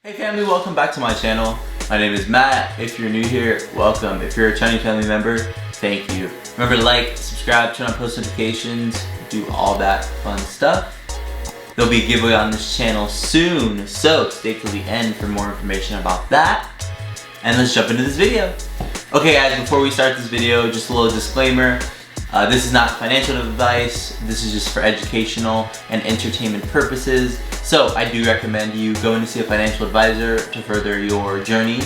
Hey family, welcome back to my channel. My name is Matt. If you're new here, welcome. If you're a Chinese family member, thank you. Remember to like, subscribe, turn on post notifications, do all that fun stuff. There'll be a giveaway on this channel soon, so stay till the end for more information about that. And let's jump into this video. Okay guys, before we start this video, just a little disclaimer. This is not financial advice, this is just for educational and entertainment purposes. So I do recommend you going to see a financial advisor to further your journey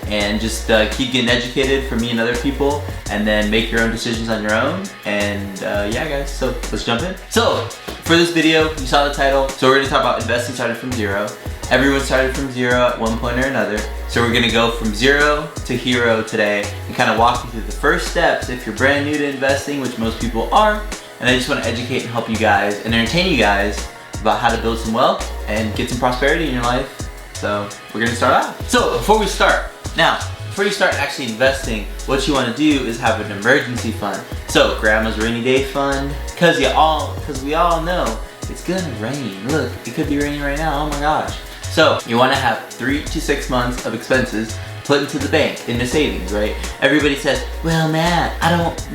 and just keep getting educated from me and other people, and then make your own decisions on your own. And yeah guys, so let's jump in. So for this video, you saw the title, so we're gonna talk about investing started from zero. Everyone started from zero at one point or another. So we're gonna go from zero to hero today and kind of walk you through the first steps if you're brand new to investing, which most people are. And I just want to educate and help you guys and entertain you guys about how to build some wealth and get some prosperity in your life. So we're gonna start out. So before you start actually investing, what you want to do is have an emergency fund. So grandma's rainy day fund, because we all know it's gonna rain. Look, it could be raining right now. Oh my gosh. So you want to have 3 to 6 months of expenses put into the bank, into savings, right? Everybody says, well Matt,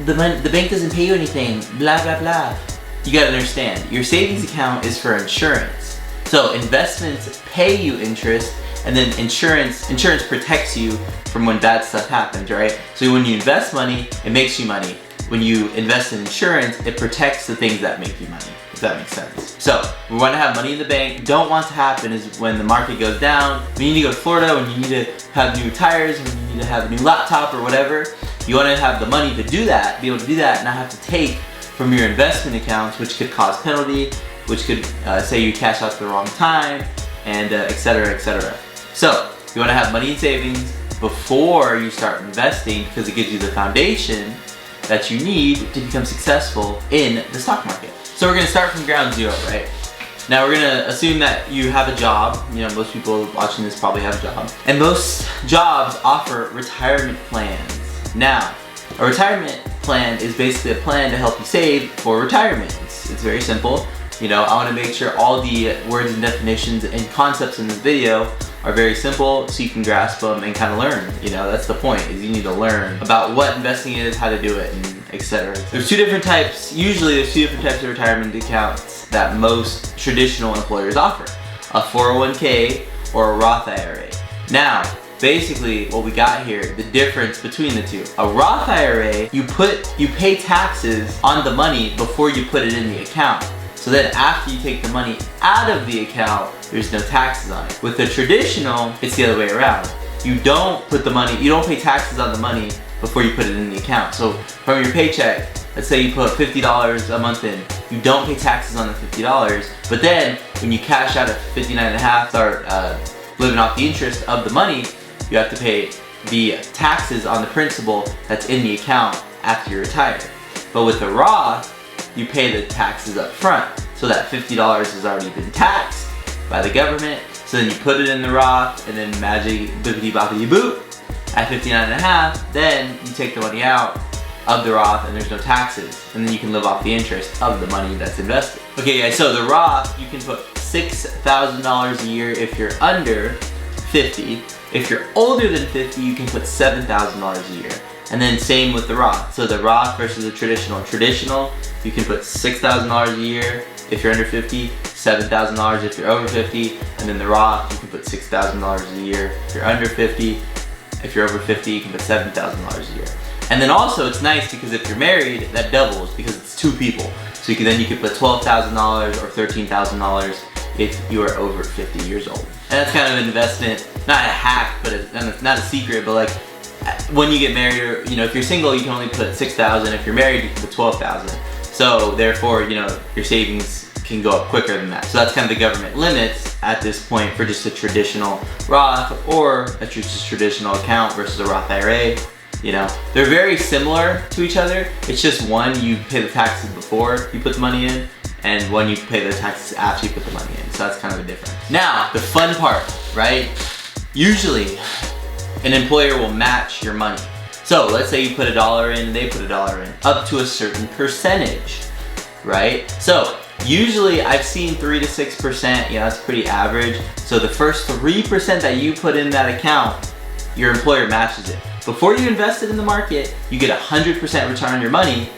the bank doesn't pay you anything, blah blah blah. You gotta understand, your savings account is for insurance. So investments pay you interest, and then insurance protects you from when bad stuff happens, right? So when you invest money, it makes you money. When you invest in insurance, it protects the things that make you money, if that makes sense. So we want to have money in the bank. Don't want to happen is when the market goes down, when you need to go to Florida, when you need to have new tires, when you need to have a new laptop or whatever. You want to have the money to do that, be able to do that, and not have to take from your investment accounts, which could cause penalty, which could say you cash out at the wrong time, and etc, etc. So you want to have money in savings before you start investing, because it gives you the foundation that you need to become successful in the stock market. So we're gonna start from ground zero, right? Now we're gonna assume that you have a job. You know, most people watching this probably have a job. And most jobs offer retirement plans. Now, a retirement plan is basically a plan to help you save for retirement. It's very simple. You know, I wanna make sure all the words and definitions and concepts in this video are very simple so you can grasp them and kind of learn. You know, that's the point, is you need to learn about what investing is, how to do it, and etc. There's two different types of retirement accounts that most traditional employers offer. A 401k or a Roth IRA. Now, basically what we got here, the difference between the two. A Roth IRA, you pay taxes on the money before you put it in the account. So then after you take the money out of the account, there's no taxes on it. With the traditional, it's the other way around. You don't pay taxes on the money before you put it in the account. So from your paycheck, let's say you put $50 a month in, you don't pay taxes on the $50, but then when you cash out at $59.50, start living off the interest of the money, you have to pay the taxes on the principal that's in the account after you retire. But with the Roth, you pay the taxes up front. So that $50 has already been taxed by the government. So then you put it in the Roth, and then magic bippity boppity boop. At $59.50, then you take the money out of the Roth and there's no taxes. And then you can live off the interest of the money that's invested. Okay guys, so the Roth, you can put $6,000 a year if you're under 50. If you're older than 50, you can put $7,000 a year. And then same with the Roth. So the Roth versus the traditional. Traditional, you can put $6,000 a year if you're under 50, $7,000 if you're over 50, and then the Roth, you can put $6,000 a year if you're under 50. If you're over 50, you can put $7,000 a year. And then also it's nice because if you're married, that doubles because it's two people. So you can put $12,000 or $13,000 if you are over 50 years old. And that's kind of an investment, not a hack, but it's not a secret, but like when you get married, or you know, if you're single, you can only put $6,000. If you're married, you can put $12,000. So therefore, you know, your savings can go up quicker than that. So that's kind of the government limits at this point for just a traditional Roth or a just traditional account versus a Roth IRA. You know, they're very similar to each other. It's just one you pay the taxes before you put the money in, and one you pay the taxes after you put the money in. So that's kind of a difference. Now, the fun part, right? Usually, an employer will match your money. So let's say you put $1 in, they put $1 in, up to a certain percentage, right? So Usually I've seen 3 to 6%, you know, that's pretty average. So the first 3% that you put in that account, your employer matches it. Before you invest it in the market, you get 100% return on your money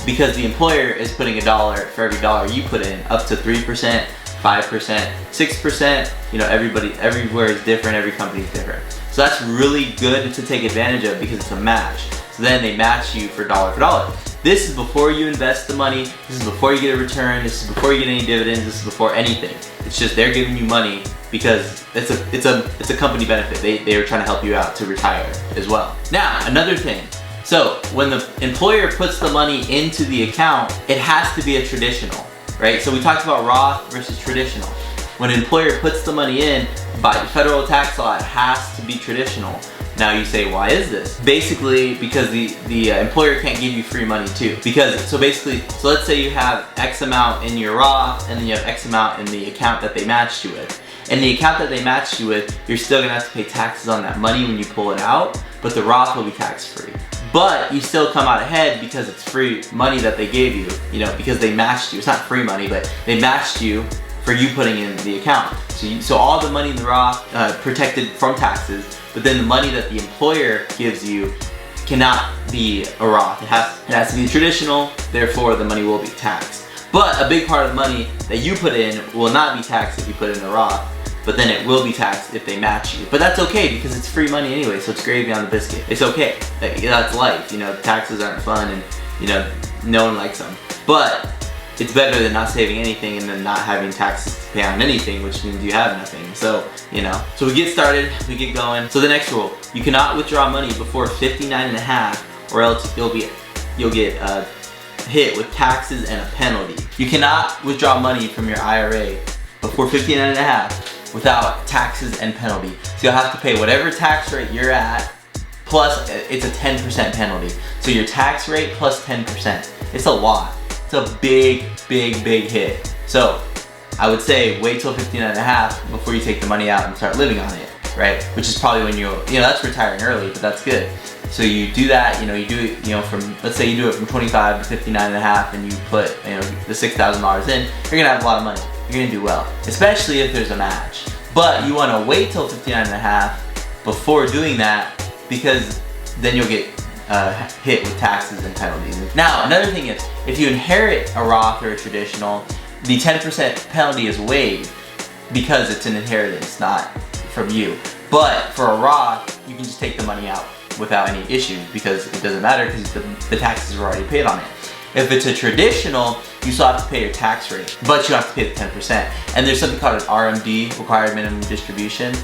because the employer is putting $1 for every dollar you put in, up to 3%, 5%, 6%, you know, everywhere is different, every company is different. So that's really good to take advantage of because it's a match. So then they match you for dollar. This is before you invest the money, this is before you get a return, this is before you get any dividends, this is before anything. It's just they're giving you money because it's a company benefit. They are trying to help you out to retire as well. Now, another thing. So when the employer puts the money into the account, it has to be a traditional, right? So we talked about Roth versus traditional. When an employer puts the money in, by federal tax law, it has to be traditional. Now you say, why is this? Basically, because the employer can't give you free money too. So let's say you have X amount in your Roth and then you have X amount in the account that they matched you with. In the account that they matched you with, you're still gonna have to pay taxes on that money when you pull it out, but the Roth will be tax free. But you still come out ahead because it's free money that they gave you, you know, because they matched you. It's not free money, but they matched you for you putting in the account. So all the money in the Roth protected from taxes, but then the money that the employer gives you cannot be a Roth. It has to be traditional, therefore the money will be taxed. But a big part of the money that you put in will not be taxed if you put it in a Roth, but then it will be taxed if they match you. But that's okay because it's free money anyway, so it's gravy on the biscuit. It's okay, that's life, you know, taxes aren't fun and, you know, no one likes them. But it's better than not saving anything and then not having taxes to pay on anything, which means you have nothing. So, you know, so we get started, we get going. So the next rule, you cannot withdraw money before 59.5 or else you'll get hit with taxes and a penalty. You cannot withdraw money from your IRA before 59.5 without taxes and penalty. So you'll have to pay whatever tax rate you're at, plus it's a 10% penalty. So your tax rate plus 10%. It's a lot. It's a big hit. So I would say wait till 59.5 before you take the money out and start living on it, right? Which is probably when that's retiring early, but that's good. So you do that, you do it, from, let's say you do it from 25 to 59.5 and you put, the $6,000 in, you're gonna have a lot of money. You're gonna do well, especially if there's a match. But you wanna wait till 59.5 before doing that because then you'll get hit with taxes and penalties. Now, another thing is, if you inherit a Roth or a traditional, the 10% penalty is waived because it's an inheritance, not from you. But for a Roth, you can just take the money out without any issues because it doesn't matter because the taxes are already paid on it. If it's a traditional, you still have to pay your tax rate, but you have to pay the 10%. And there's something called an RMD, required minimum distribution,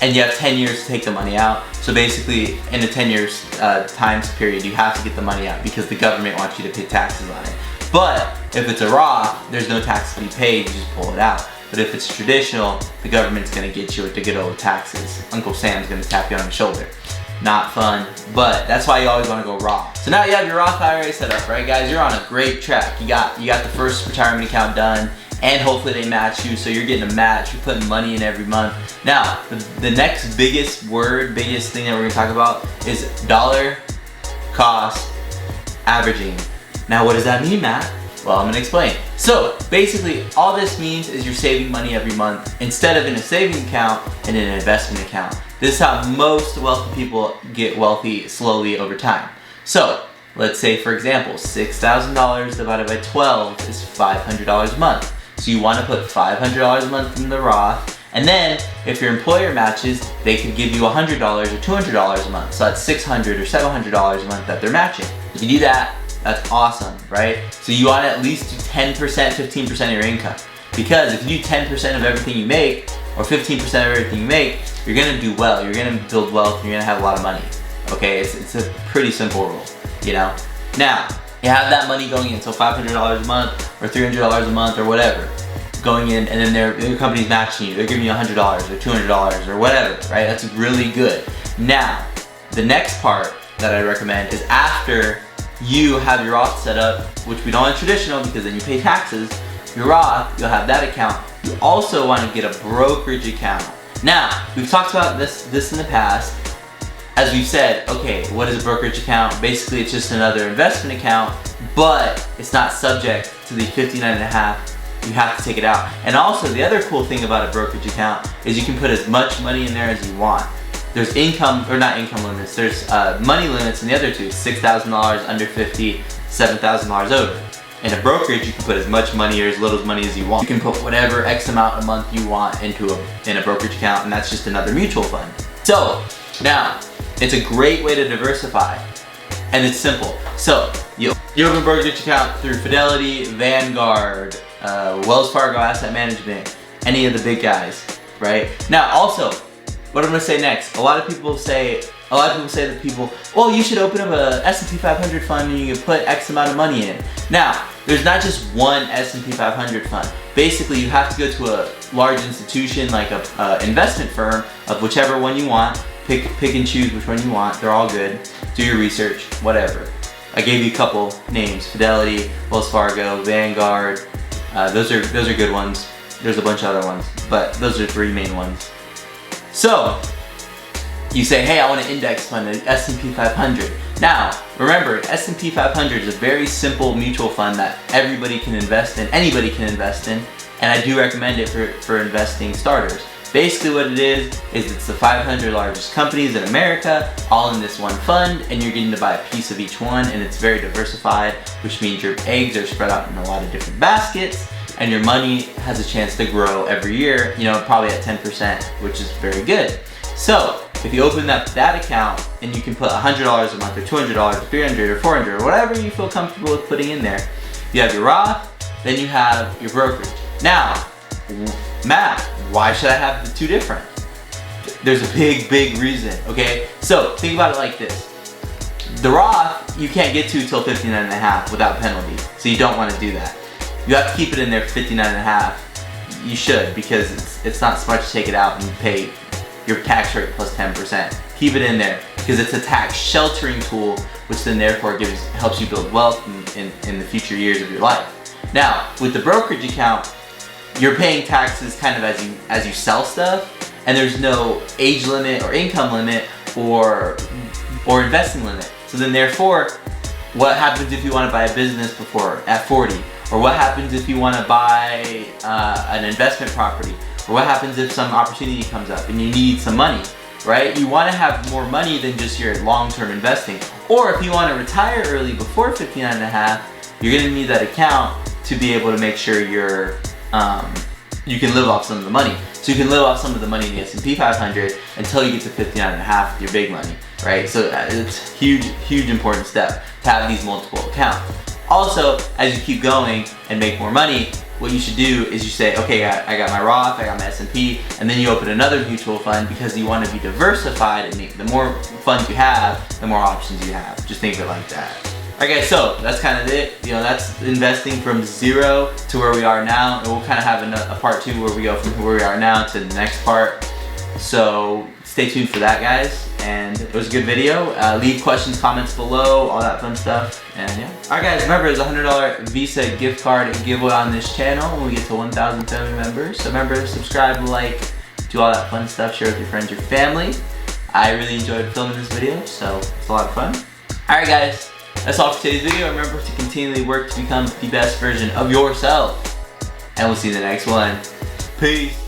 and you have 10 years to take the money out. So basically, in a 10 years time period, you have to get the money out because the government wants you to pay taxes on it. But if it's a Roth, there's no tax to be paid, you just pull it out. But if it's traditional, the government's gonna get you to get over taxes. Uncle Sam's gonna tap you on the shoulder. Not fun, but that's why you always wanna go Roth. So now you have your Roth IRA set up, right guys? You're on a great track. You got the first retirement account done, and hopefully they match you, so you're getting a match. You're putting money in every month. Now, the next biggest thing that we're gonna talk about is dollar cost averaging. Now, what does that mean, Matt? Well, I'm gonna explain. So, basically, all this means is you're saving money every month instead of in a savings account and in an investment account. This is how most wealthy people get wealthy slowly over time. So, let's say, for example, $6,000 divided by 12 is $500 a month. So you want to put $500 a month in the Roth, and then if your employer matches, they could give you $100 or $200 a month. So that's $600 or $700 a month that they're matching. If you do that, that's awesome, right? So you want to at least do 10%, 15% of your income. Because if you do 10% of everything you make, or 15% of everything you make, you're gonna do well. You're gonna build wealth, and you're gonna have a lot of money. Okay, it's a pretty simple rule, Now, you have that money going in, so $500 a month or $300 a month or whatever, going in, and then your company's matching you. They're giving you $100 or $200 or whatever, right? That's really good. Now, the next part that I recommend is after you have your Roth set up, which we don't have traditional because then you pay taxes, your Roth, you'll have that account. You also want to get a brokerage account. Now, we've talked about this in the past. As we've said, okay, what is a brokerage account? Basically, it's just another investment account, but it's not subject to the 59.5 you have to take it out. And also, the other cool thing about a brokerage account is you can put as much money in there as you want. There's income, or not income limits, there's money limits in the other two, $6,000 under 50, $7,000 over. In a brokerage, you can put as much money or as little money as you want. You can put whatever X amount a month you want in a brokerage account, and that's just another mutual fund. So, now, it's a great way to diversify, and it's simple. So, you open a brokerage account through Fidelity, Vanguard, Wells Fargo Asset Management, any of the big guys, right? Now, also, what I'm gonna say next, a lot of people say that people, well, you should open up a S&P 500 fund and you can put X amount of money in. Now, there's not just one S&P 500 fund. Basically, you have to go to a large institution like a investment firm of whichever one you want. Pick and choose which one you want. They're all good. Do your research, whatever. I gave you a couple names: Fidelity, Wells Fargo, Vanguard. Those are good ones. There's a bunch of other ones, but those are 3 main ones. So, you say, hey, I want an index fund, an S&P 500. Now, remember, S&P 500 is a very simple mutual fund that everybody can invest in, anybody can invest in, and I do recommend it for investing starters. Basically what it is it's the 500 largest companies in America, all in this one fund, and you're getting to buy a piece of each one, and it's very diversified, which means your eggs are spread out in a lot of different baskets, and your money has a chance to grow every year, probably at 10%, which is very good. So, if you open up that account and you can put $100 a month or $200 or $300 or $400 or whatever you feel comfortable with putting in there, you have your Roth, then you have your brokerage. Now, Matt, why should I have the two different? There's a big reason, okay? So, think about it like this. The Roth, you can't get to till 59.5 without penalty, so you don't want to do that. You have to keep it in there for 59.5. You should, because it's not smart to take it out and pay your tax rate plus 10%. Keep it in there because it's a tax sheltering tool, which then therefore helps you build wealth in the future years of your life. Now, with the brokerage account, you're paying taxes kind of as you sell stuff, and there's no age limit or income limit or investing limit. So then therefore, what happens if you want to buy a business at 40? Or what happens if you want to buy an investment property? Or what happens if some opportunity comes up and you need some money, right? You want to have more money than just your long-term investing. Or if you want to retire early before 59.5, you're going to need that account to be able to make sure you can live off some of the money. So you can live off some of the money in the S&P 500 until you get to 59.5 with your big money, right? So it's a huge important step to have these multiple accounts. Also, as you keep going and make more money, what you should do is you say, okay, I got my Roth, I got my S&P, and then you open another mutual fund because you want to be diversified, and the more funds you have, the more options you have. Just think of it like that. Alright guys, so that's kind of it. That's investing from zero to where we are now, and we'll kind of have a part 2 where we go from where we are now to the next part. So stay tuned for that, guys. And it was a good video. Leave questions, comments below, all that fun stuff. And yeah. Alright guys, remember there's a $100 Visa gift card giveaway on this channel when we get to 1,000 family members. So remember, subscribe, like, do all that fun stuff, share with your friends, your family. I really enjoyed filming this video, so it's a lot of fun. Alright guys, that's all for today's video. Remember to continually work to become the best version of yourself. And we'll see you in the next one. Peace.